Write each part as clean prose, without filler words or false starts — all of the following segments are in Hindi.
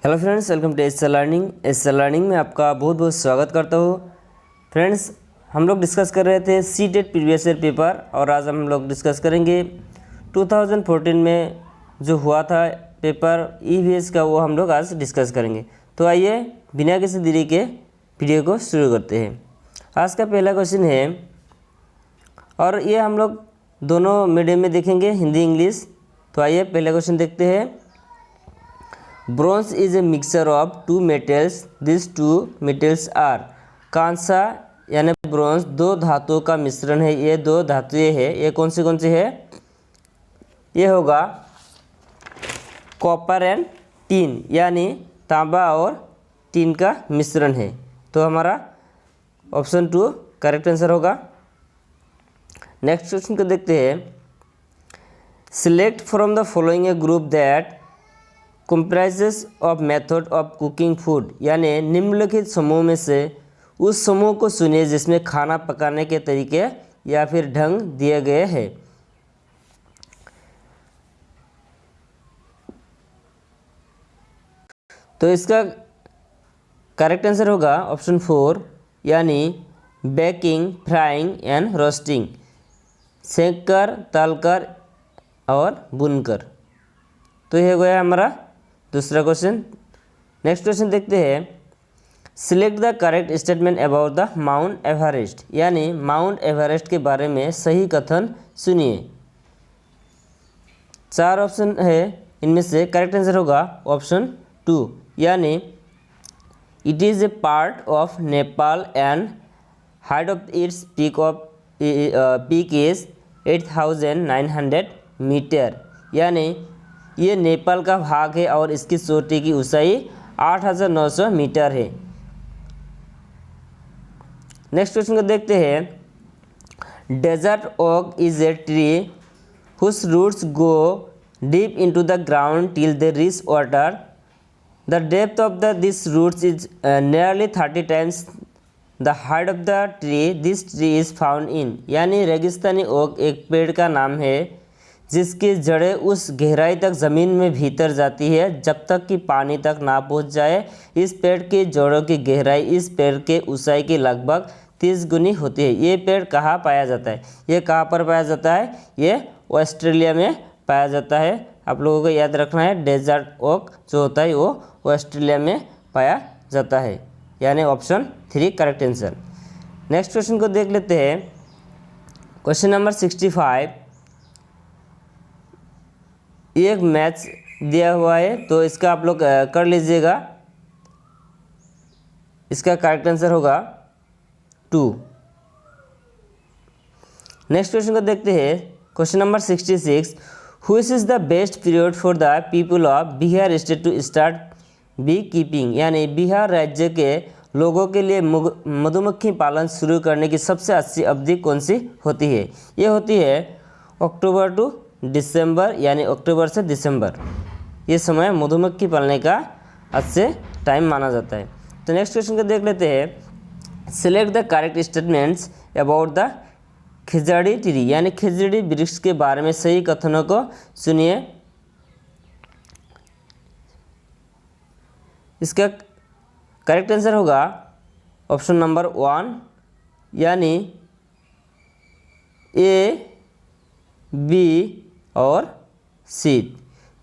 Hello friends, welcome to S learning में आपका बहुत बहुत स्वागत करता हूँ। फ्रेंड्स, हम लोग डिस्कस कर रहे थे सीटेट प्रीवियस ईयर पेपर और आज हम लोग डिस्कस करेंगे 2014 में जो हुआ था पेपर ईवीएस का, वो हम लोग आज डिस्कस करेंगे। तो आइए बिना किसी देरी के वीडियो को शुरू करते हैं। आज का पहला क्वेश्चन है और ये हम लोग दोनों मीडियम में देखेंगे, हिंदी इंग्लिश। तो आइए पहला क्वेश्चन देखते हैं। Bronze is a mixture of two metals, this two metals are. कांसा यानी ब्रॉन्ज दो धातुओं का मिश्रण है। ये दो धातुएं है, ये कौन सी है? ये होगा कॉपर एंड टीन, यानी तांबा और टीन का मिश्रण है। तो हमारा ऑप्शन 2 करेक्ट आंसर होगा। नेक्स्ट क्वेश्चन को देखते हैं। Select from the following A group that comprises of method of cooking food, यानी निम्नलिखित समूह में से उस समूह को चुनिए जिसमें खाना पकाने के तरीके या फिर ढंग दिए गए हैं। तो इसका करेक्ट आंसर होगा ऑप्शन 4, यानी बेकिंग, फ्राइंग एंड रोस्टिंग, सेंक कर, तलकर और भूनकर। तो ये हो गया हमारा दूसरा क्वेश्चन। नेक्स्ट क्वेश्चन देखते हैं। Select the correct statement about the mount Everest, यानी माउंट एवरेस्ट के बारे में सही कथन सुनिए। 4 ऑप्शन है, इनमें से करेक्ट आंसर होगा ऑप्शन 2, यानी it is a part of Nepal and height of its peak is 8,900 metre, यानी ये नेपाल का भाग है और इसकी चोटी की ऊंचाई 8,900 मीटर है। नेक्स्ट क्वेश्चन को देखते हैं। Desert oak is a tree whose roots go deep into the ground till they reach water. The depth of this roots is nearly 30 times the height of the tree this tree is found in, यानी रेगिस्तानी ओक एक पेड़ का नाम है जिसकी जड़ें उस गहराई तक ज़मीन में भीतर जाती है जब तक कि पानी तक ना पहुंच जाए। इस पेड़ की जड़ों की गहराई इस पेड़ के ऊंचाई की लगभग 30 गुनी होती है। ये पेड़ कहाँ पाया जाता है? ये कहाँ पर पाया जाता है? ये ऑस्ट्रेलिया में पाया जाता है। आप लोगों को याद रखना है, डेजर्ट ओक जो होता है वो ऑस्ट्रेलिया में पाया जाता है, यानी option 3 correct answer. Next question को देख लेते हैं। Question number 65। एक मैच दिया हुआ है, तो इसका आप लोग कर लीजिएगा। इसका करेक्ट आंसर होगा 2। नेक्स्ट क्वेश्चन को देखते हैं। Question number 66। Which is the best period for the people of Bihar state to start beekeeping, यानी बिहार राज्य के लोगों के लिए मधुमक्खी पालन शुरू करने की सबसे अच्छी अवधि कौन सी होती है? ये होती है अक्टूबर टू दिसंबर, यानी अक्टूबर से दिसंबर। ये समय मधुमक्खी पालने का अच्छे टाइम माना जाता है। तो नेक्स्ट क्वेश्चन को देख लेते हैं। Select the correct statements about the khejri tree, यानी खिजड़ी वृक्ष के बारे में सही कथनों को सुनिए। इसका करेक्ट आंसर होगा ऑप्शन नंबर 1, यानी ए, बी और C.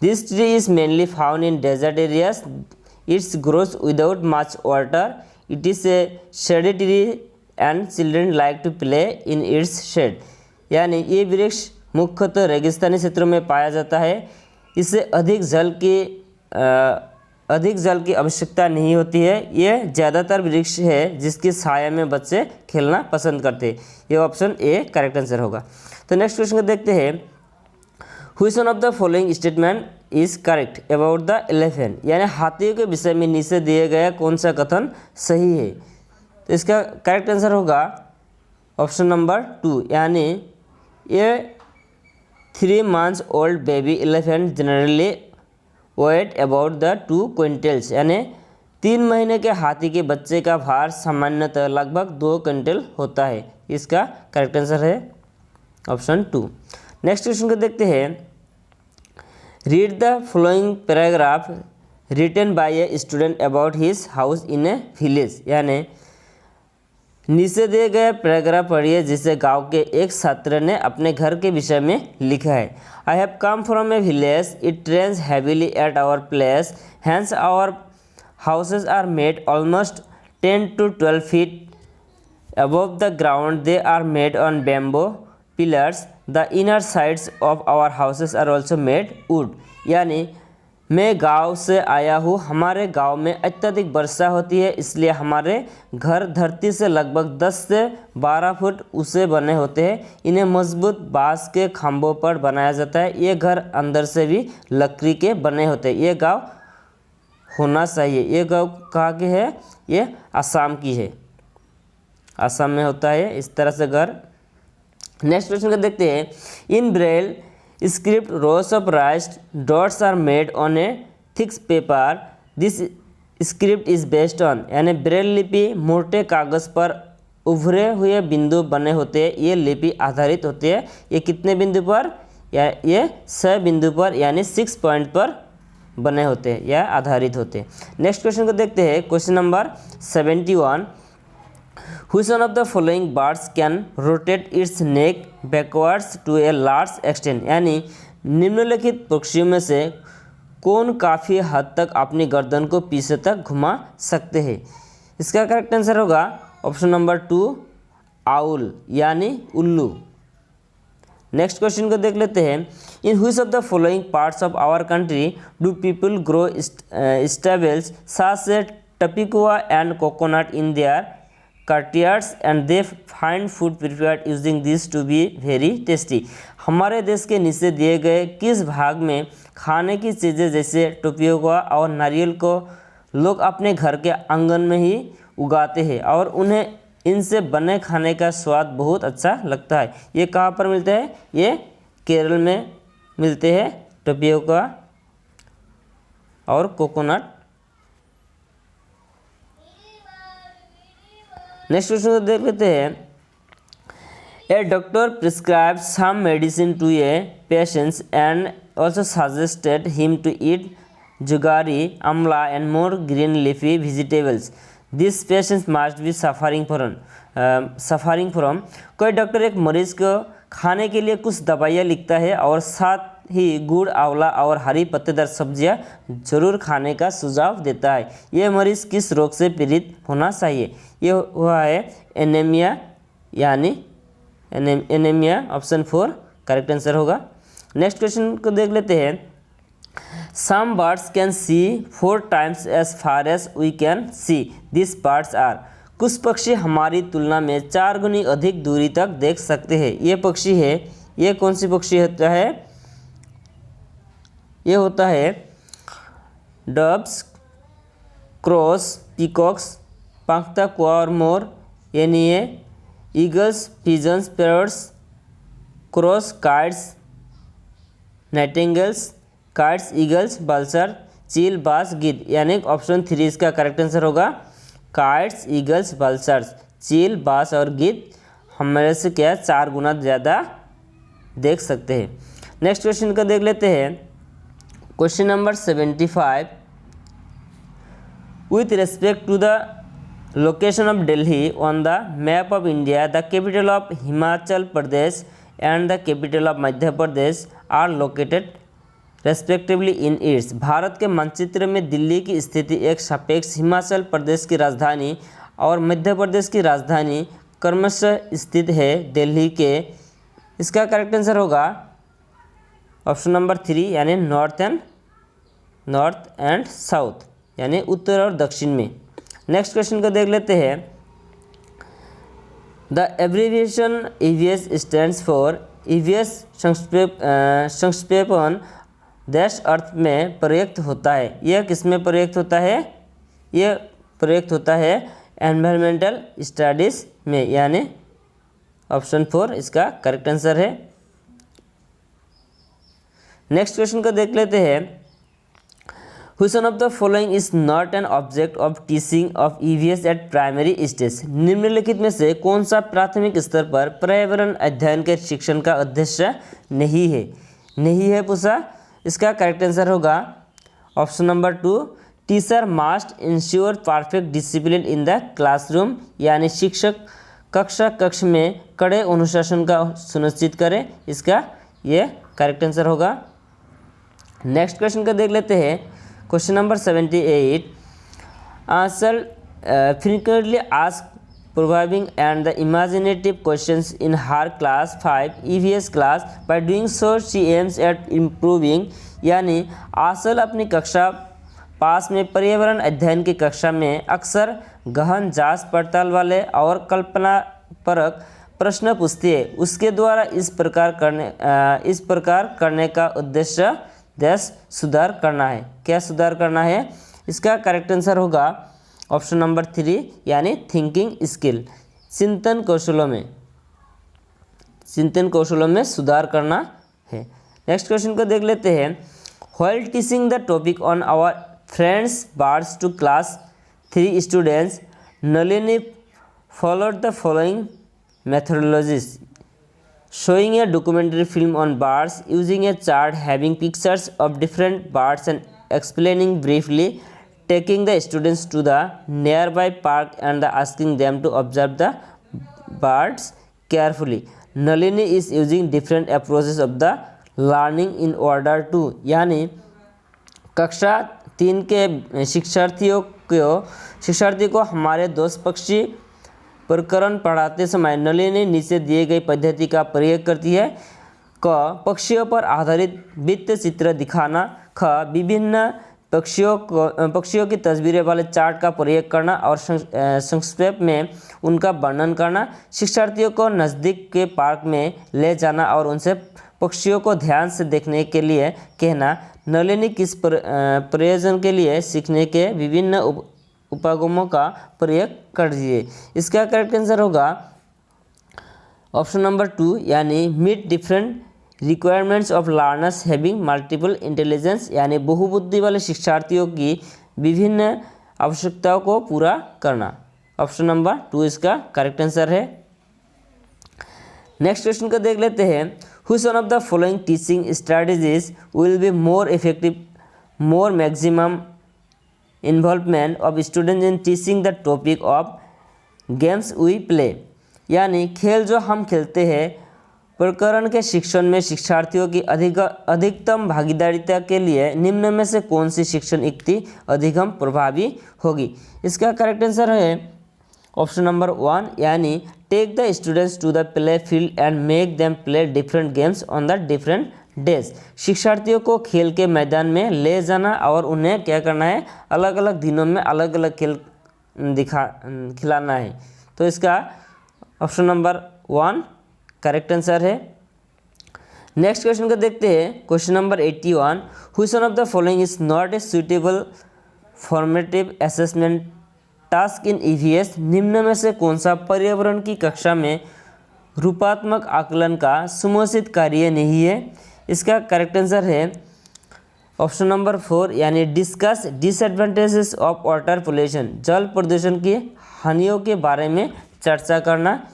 This tree is mainly found in desert areas. Its growth without much water. It is a shady tree and children like to play in its shade, यानी ये वृक्ष मुख्यतः रेगिस्तानी क्षेत्रों में पाया जाता है। इसे अधिक जल की आवश्यकता नहीं होती है। ये ज़्यादातर वृक्ष है जिसकी छाया में बच्चे खेलना पसंद करते हैं। ये ऑप्शन ए करेक्ट आंसर होगा। तो नेक्स्ट क्वेश्चन को देखते हैं। Which one of the following statement is correct about the elephant, यानी हाथियों के विषय में नीचे दिए गया कौन सा कथन सही है? तो इसका करेक्ट आंसर होगा ऑप्शन नंबर 2, यानी ये 3 months old baby elephant generally weight about the 2 quintals, यानी 3 महीने के हाथी के बच्चे का भार सामान्यतः लगभग 2 क्विंटल होता है। इसका करेक्ट आंसर है ऑप्शन 2। नेक्स्ट क्वेश्चन को देखते हैं। Read the following paragraph written by a student about his house in a village, यानी नीचे दिए गए पैराग्राफ पढ़िए जिसे गांव के एक छात्र ने अपने घर के विषय में लिखा है। I have come from a village, it rains heavily at our place, hence our houses are made almost 10 to 12 feet above the ground. They are made on bamboo pillars. The inner sides of our houses are also made wood. यानी मैं गांव से आया हूँ, हमारे गांव में अत्यधिक वर्षा होती है, इसलिए हमारे घर धरती से लगभग 10 से 12 फुट ऊंचे बने होते हैं। इन्हें मजबूत बांस के खंभों पर बनाया जाता है। ये घर अंदर से भी लकड़ी के बने होते हैं। ये गांव होना चाहिए। ये गांव कहाँ की है? ये असम की है, असम में होता है इस तरह से घर। नेक्स्ट क्वेश्चन को देखते हैं। In Braille script rows of raised dots are made on a thick paper, this script is based on, यानी ब्रेल लिपि मोटे कागज़ पर उभरे हुए बिंदु बने होते हैं। ये लिपि आधारित होती है। ये कितने बिंदु पर? या ये 6 बिंदु पर, यानी 6 पॉइंट पर बने होते हैं या आधारित होते हैं। नेक्स्ट क्वेश्चन को देखते हैं। Question number 71। Which one of the following birds can rotate its neck backwards to a large extent? यानी निम्नलिखित पक्षियों में से कौन काफ़ी हद तक अपनी गर्दन को पीछे तक घुमा सकते हैं? इसका करेक्ट आंसर होगा ऑप्शन नंबर 2 आउल, यानी उल्लू। नेक्स्ट क्वेश्चन को देख लेते हैं। इन which of the following parts of our country do people grow staples such as tapioca and coconut in their courtyards and they find food prepared using this to be very tasty? हमारे देश के नीचे दिए गए किस भाग में खाने की चीज़ें जैसे टोपियोका और नारियल को लोग अपने घर के आंगन में ही उगाते हैं और उन्हें इनसे बने खाने का स्वाद बहुत अच्छा लगता है? ये कहाँ पर मिलते हैं? ये केरल में मिलते हैं, टोपियोका और कोकोनट। नेक्स्ट क्वेश्चन को देख लेते हैं। A doctor prescribe some medicine to a patient and also suggested him to eat jaggery, amla and more green leafy vegetables. This patient must be suffering from. कोई डॉक्टर एक मरीज को खाने के लिए कुछ दवाइयाँ लिखता है और साथ ही गुड़, आंवला और हरी पत्तेदार सब्जियां जरूर खाने का सुझाव देता है। यह मरीज किस रोग से पीड़ित होना चाहिए? ये हुआ है एनीमिया, यानी एनीमिया। ऑप्शन 4 करेक्ट आंसर होगा। नेक्स्ट क्वेश्चन को देख लेते हैं। Some birds can see 4 times as far as we can see. These birds are। कुछ पक्षी हमारी तुलना में 4 गुनी अधिक दूरी तक देख सकते हैं। ये पक्षी है, ये कौन सी पक्षी होता है? ये होता है डब्स, क्रॉस, पीकॉक्स, पंखता, कुआ और मोर, यानी ये eagles, pigeons, parrots, crows, kites, nightingales, kites, eagles, vulture, चील, बाज, गिद्ध, यानी ऑप्शन 3 इसका करेक्ट आंसर होगा। काइट्स, ईगल्स, बल्सर्स, चील, बाज और गिद्ध हमारे से क्या 4 गुना ज़्यादा देख सकते हैं। नेक्स्ट क्वेश्चन को देख लेते हैं। Question number 75। With respect to the location of Delhi on the map of India, the capital of Himachal Pradesh and the capital of Madhya Pradesh are located respectively in its. Bharat के मानचित्र में दिल्ली की स्थिति एक सापेक्ष हिमाचल प्रदेश की राजधानी और मध्य प्रदेश की राजधानी क्रमशः स्थित है दिल्ली के। इसका करेक्ट आंसर होगा ऑप्शन नंबर 3, यानी नॉर्थ एंड साउथ, यानी उत्तर और दक्षिण में। नेक्स्ट क्वेश्चन को देख लेते हैं। The abbreviation EVS stands for. EVS संक्षेपण देश अर्थ में प्रयुक्त होता है। यह किस में प्रयुक्त होता है? यह प्रयुक्त होता है एनवायरमेंटल स्टडीज़ में, यानी ऑप्शन 4 इसका करेक्ट आंसर है। नेक्स्ट क्वेश्चन को देख लेते हैं। Which one of the following is not an object of teaching of EVS at primary stage? निम्नलिखित में से कौन सा प्राथमिक स्तर पर पर्यावरण अध्ययन के शिक्षण का उद्देश्य नहीं है? पूछा। इसका करेक्ट आंसर होगा option number 2, teacher must ensure perfect discipline in the classroom, यानी शिक्षक कक्ष में कड़े अनुशासन का सुनिश्चित करें। इसका ये करेक्ट आंसर होगा। नेक्स्ट क्वेश्चन का देख लेते हैं। Question number 78, answer frequently asked probing and the imaginative questions in her class 5 EVS class. By doing so she aims at improving, यानी आसल अपनी कक्षा पास में पर्यावरण अध्ययन की कक्षा में अक्सर गहन जांच पड़ताल वाले और कल्पना परक प्रश्न पूछती है। उसके द्वारा इस प्रकार करने का उद्देश्य देश सुधार करना है। क्या सुधार करना है? इसका करेक्ट आंसर होगा ऑप्शन नंबर 3, यानी थिंकिंग स्किल, चिंतन कौशलों में सुधार करना है। नेक्स्ट क्वेश्चन को देख लेते हैं। While teaching the topic on our friends birds to class 3 students, Nalini followed the following methodologies, showing a documentary film on birds, using a chart having pictures of different birds and explaining briefly, taking the students to the nearby park and asking them to observe the birds carefully. Nalini is using different approaches of the learning in order to, यानी कक्षा 3 के शिक्षार्थी को हमारे दोस्त पक्षी प्रकरण पढ़ाते समय नलिनी नीचे दिए गई पद्धति का प्रयोग करती है। क, पक्षियों पर आधारित वृत्त चित्र दिखाना। ख, विभिन्न पक्षियों की तस्वीरें वाले चार्ट का प्रयोग करना और संक्षेप में उनका वर्णन करना। शिक्षार्थियों को नज़दीक के पार्क में ले जाना और उनसे पक्षियों को ध्यान से देखने के लिए कहना। नलिनी किस प्रयोजन के लिए सीखने के विभिन्न उपागमों का प्रयोग कर दिए। इसका करेक्ट आंसर होगा ऑप्शन नंबर 2, यानी meet different requirements of learners having multiple intelligence, यानी बहुबुद्धि वाले शिक्षार्थियों की विभिन्न आवश्यकताओं को पूरा करना। ऑप्शन नंबर 2 इसका करेक्ट आंसर है। नेक्स्ट क्वेश्चन को देख लेते हैं। Which one of the following teaching strategies will be more effective, more maximum involvement of students in teaching the topic of games we play, यानी खेल जो हम खेलते हैं प्रकरण के शिक्षण में शिक्षार्थियों की अधिकतम भागीदारिता के लिए निम्न में से कौन सी शिक्षण युक्ति अधिकतम प्रभावी होगी। इसका करेक्ट आंसर है ऑप्शन नंबर 1, यानी take the students to the play field and make them play different games on the different days. शिक्षार्थियों को खेल के मैदान में ले जाना और उन्हें क्या करना है, अलग अलग दिनों में अलग अलग खेल खिलाना है। तो इसका ऑप्शन नंबर 1 करेक्ट आंसर है। नेक्स्ट क्वेश्चन को देखते हैं। Question number 81, which one of the following is not a suitable formative assessment task in EVS, निम्न में से कौन सा पर्यावरण की कक्षा में रूपात्मक आकलन का समुचित कार्य नहीं है। इसका करेक्ट आंसर है ऑप्शन नंबर 4, यानी discuss disadvantages of water pollution, जल प्रदूषण की हानियों के बारे में चर्चा करना।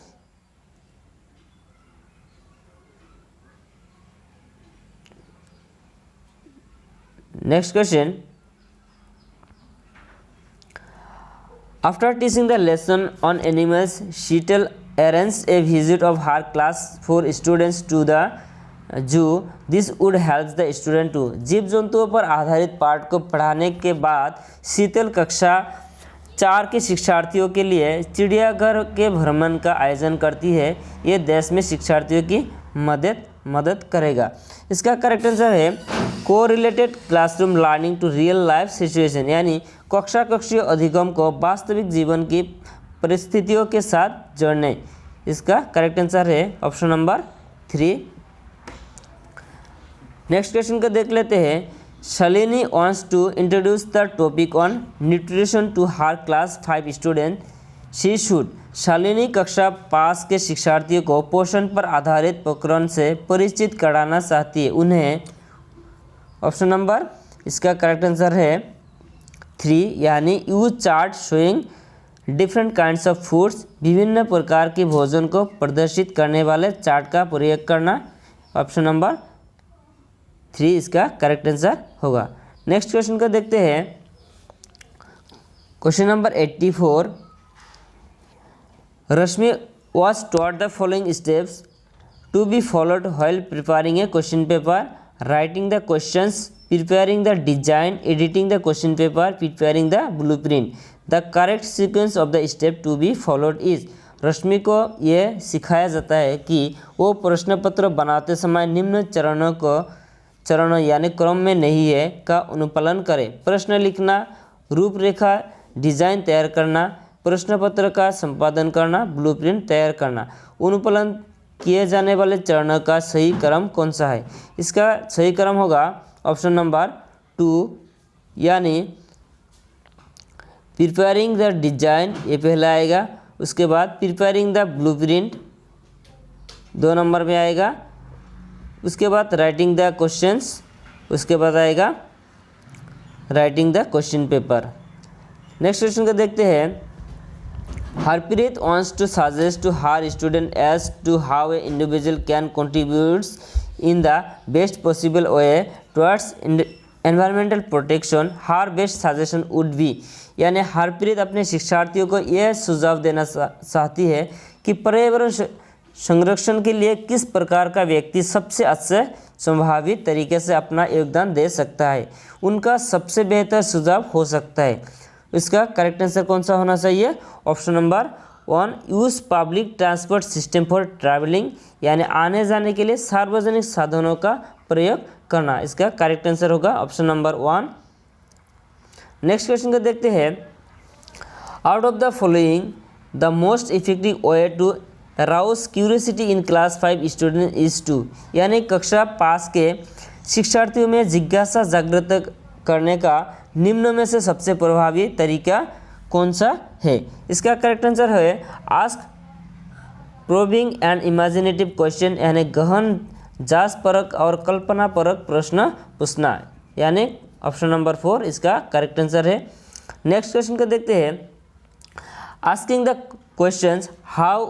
Next question, after teaching the lesson on animals Sheetal arrange a visit of her class 4 students to the zoo. This would help the student to, जीव जंतुओं पर आधारित पाठ को पढ़ाने के बाद शीतल कक्षा 4 के शिक्षार्थियों के लिए चिड़ियाघर के भ्रमण का आयोजन करती है। ये देश में शिक्षार्थियों की मदद करेगा। इसका करेक्ट आंसर है correlated classroom learning to real life situation, यानी कक्षीय अधिगम को वास्तविक जीवन की परिस्थितियों के साथ जोड़ने। इसका करेक्ट आंसर है ऑप्शन नंबर 3। नेक्स्ट क्वेश्चन को देख लेते हैं। Shalini wants to introduce the topic on nutrition to her class 5 student, she should. Shalini कक्षा 5 के शिक्षार्थियों को पोषण पर आधारित प्रकरण से परिचित कराना चाहती है। उन्हें ऑप्शन नंबर, इसका करेक्ट आंसर है 3, यानी use chart showing different kinds of foods, विभिन्न प्रकार के भोजन को प्रदर्शित करने वाले चार्ट का प्रयोग करना। ऑप्शन नंबर 3 इसका करेक्ट आंसर होगा। नेक्स्ट क्वेश्चन को देखते हैं। Question number 84। Rashmi was taught the following steps to be followed while preparing a question paper: writing the questions, preparing the design, editing the question paper, preparing the blueprint. The correct sequence of the step to be followed is। रश्मि को ये सिखाया जाता है कि वो प्रश्न पत्र बनाते समय निम्न चरणों यानी क्रम में नहीं है का अनुपालन करें। प्रश्न लिखना, रूपरेखा, डिजाइन तैयार करना, प्रश्न पत्र का संपादन करना, ब्लूप्रिंट तैयार करना। अनुपालन किए जाने वाले चरणों का सही क्रम कौन सा है? इसका सही क्रम होगा ऑप्शन नंबर 2 यानी प्रिपेयरिंग द डिजाइन, ये पहला आएगा। उसके बाद प्रिपेयरिंग द ब्लूप्रिंट 2 नंबर में आएगा। उसके बाद राइटिंग द क्वेश्चंस, उसके बाद आएगा writing the question paper. Next question को देखते हैं। Harpreet wants to suggest to her student as to how an individual can contribute in the best possible way towards environmental protection. Her best suggestion would be, यानी हरप्रीत अपने शिक्षार्थियों को यह सुझाव देना चाहती है कि पर्यावरण संरक्षण के लिए किस प्रकार का व्यक्ति सबसे अच्छे संभावित तरीके से अपना योगदान दे सकता है। उनका सबसे बेहतर सुझाव हो सकता है। इसका करेक्ट आंसर कौन सा होना चाहिए? Option number 1 use public transport system for travelling, यानी आने जाने के लिए सार्वजनिक साधनों का प्रयोग करना। इसका करेक्ट आंसर होगा ऑप्शन नंबर 1। नेक्स्ट क्वेश्चन को देखते हैं। Out of the following the most effective way to arouse curiosity in class 5 student is to, यानी कक्षा 5 के शिक्षार्थियों में जिज्ञासा जागृत करने का निम्न में से सबसे प्रभावी तरीका कौन सा है? इसका करेक्ट आंसर है ask probing and imaginative question, यानी गहन जांच परक और कल्पना परक प्रश्न पूछना, यानी ऑप्शन नंबर 4 इसका करेक्ट आंसर है। नेक्स्ट क्वेश्चन को देखते हैं। Asking the questions how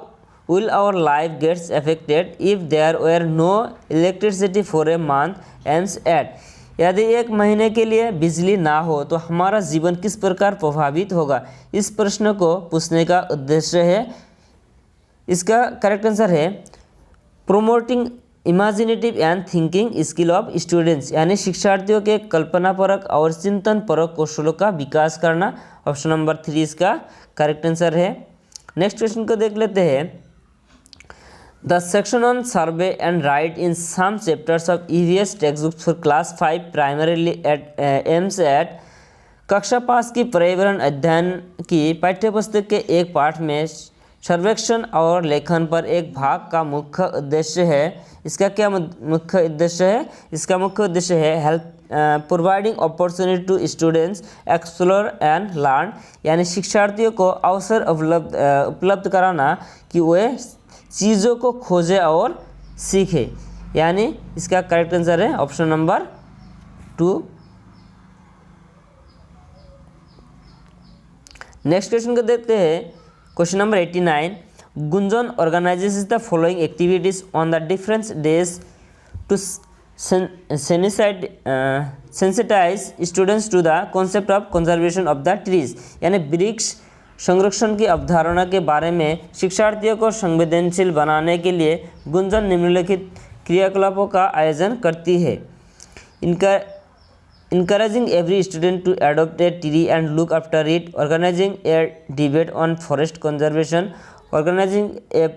will our life gets affected if there were no electricity for a month aims at, यदि एक महीने के लिए बिजली ना हो तो हमारा जीवन किस प्रकार प्रभावित होगा? इस प्रश्न को पूछने का उद्देश्य है, इसका करेक्ट आंसर है promoting imaginative and thinking skill of students, यानी शिक्षार्थियों के कल्पनापरक और चिंतनपरक कौशलों का विकास करना। ऑप्शन नंबर 3 इसका करेक्ट आंसर है। नेक्स्ट क्वेश्चन को देख लेते हैं। The section on survey and write in some chapters of EVS textbooks for class 5 primarily aims at, कक्षा 5 की पर्यावरण अध्ययन की पाठ्यपुस्तक के एक पाठ में सर्वेक्षण और लेखन पर एक भाग का मुख्य उद्देश्य है। इसका क्या मुख्य उद्देश्य है? इसका मुख्य उद्देश्य है help providing opportunity to students explore and learn, यानी शिक्षार्थियों को अवसर उपलब्ध कराना कि वे चीज़ों को खोजे और सीखे, यानी इसका करेक्ट आंसर है ऑप्शन नंबर 2। नेक्स्ट क्वेश्चन को देखते हैं। Question number 89। Gunjan organises the following activities on the different days to sensitise students to the concept of conservation of the trees, यानी वृक्ष संरक्षण की अवधारणा के बारे में शिक्षार्थियों को संवेदनशील बनाने के लिए गुंजन निम्नलिखित क्रियाकलापों का आयोजन करती है। encouraging every student to adopt a tree and look after it, organizing a debate on forest conservation, organizing a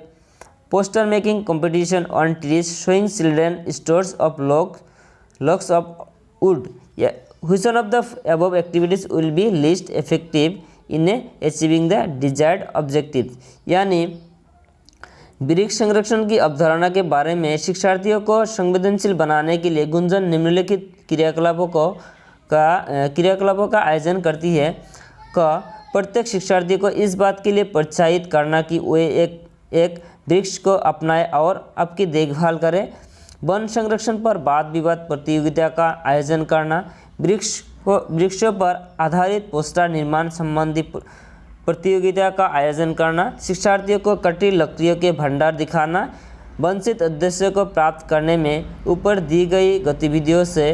poster making competition on trees, showing children stores of logs of wood. Which one of the above activities will be least effective in achieving the desired objectives? यानी वृक्ष संरक्षण की अवधारणा के बारे में शिक्षार्थियों को संवेदनशील बनाने के लिए गुंजन निम्नलिखित क्रियाकलापों का आयोजन करती है। प्रत्येक शिक्षार्थी को इस बात के लिए प्रोत्साहित करना कि वे एक वृक्ष को अपनाएं और आपकी देखभाल करें। वन संरक्षण पर वाद विवाद प्रतियोगिता का आयोजन करना, वृक्षों पर आधारित पोस्टर निर्माण संबंधी प्रतियोगिता का आयोजन करना, शिक्षार्थियों को कटी लकड़ियों के भंडार दिखाना, वंचित उद्देश्य को प्राप्त करने में ऊपर दी गई गतिविधियों से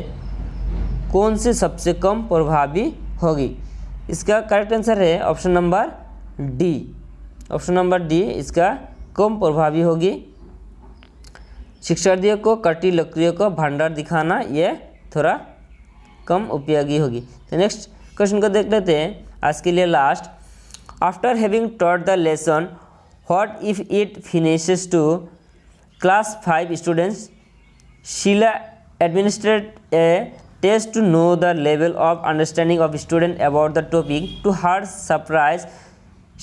कौन सी सबसे कम प्रभावी होगी? इसका करेक्ट आंसर है option number D. Option number D इसका कम प्रभावी होगी। शिक्षार्थियों को कटी लकड़ियों को भंडार दिखाना ये थोड़ा कम उपयोगी होगी। तो नेक्स्ट क्वेश्चन को देख लेते हैं आज के लिए last. After having taught the lesson what if it finishes to class 5 students, Sheela administered a test to know the level of understanding of student about the topic. To her surprise,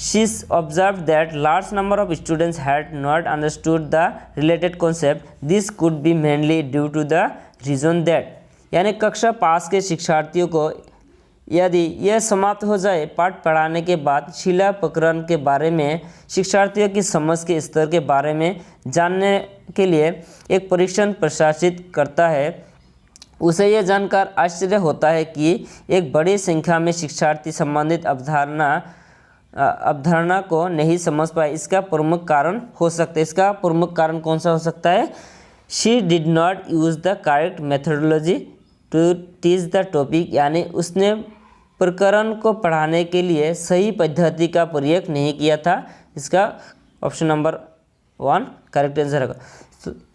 she observed that large number of students had not understood the related concept. This could be mainly due to the reason that, यानी कक्षा 5 के शिक्षार्थियों को यदि यह समाप्त हो जाए पाठ पढ़ाने के बाद शीला प्रकरण के बारे में शिक्षार्थियों की समझ के स्तर के बारे में जानने के लिए एक परीक्षण प्रशासित करता है, उसे यह जानकर आश्चर्य होता है कि एक बड़ी संख्या में शिक्षार्थी संबंधित अवधारणा को नहीं समझ पाए। इसका प्रमुख कारण हो सकता है, इसका प्रमुख कारण कौन सा हो सकता है? She did not use the correct methodology to teach the topic, यानी उसने प्रकरण को पढ़ाने के लिए सही पद्धति का प्रयोग नहीं किया था। इसका ऑप्शन नंबर 1 करेक्ट आंसर होगा।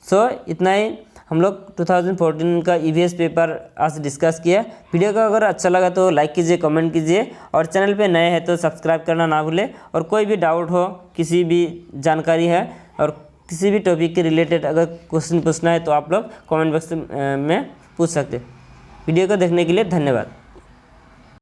सो इतना ही हम लोग 2014 का ईवीएस पेपर आज डिस्कस किया। वीडियो का अगर अच्छा लगा तो लाइक कीजिए, कमेंट कीजिए और चैनल पे नए हैं तो सब्सक्राइब करना ना भूलें। और कोई भी डाउट हो, किसी भी जानकारी है और किसी भी टॉपिक के रिलेटेड अगर क्वेश्चन पूछना है तो आप लोग कमेंट बॉक्स में पूछ सकते हैं। वीडियो को देखने के लिए धन्यवाद।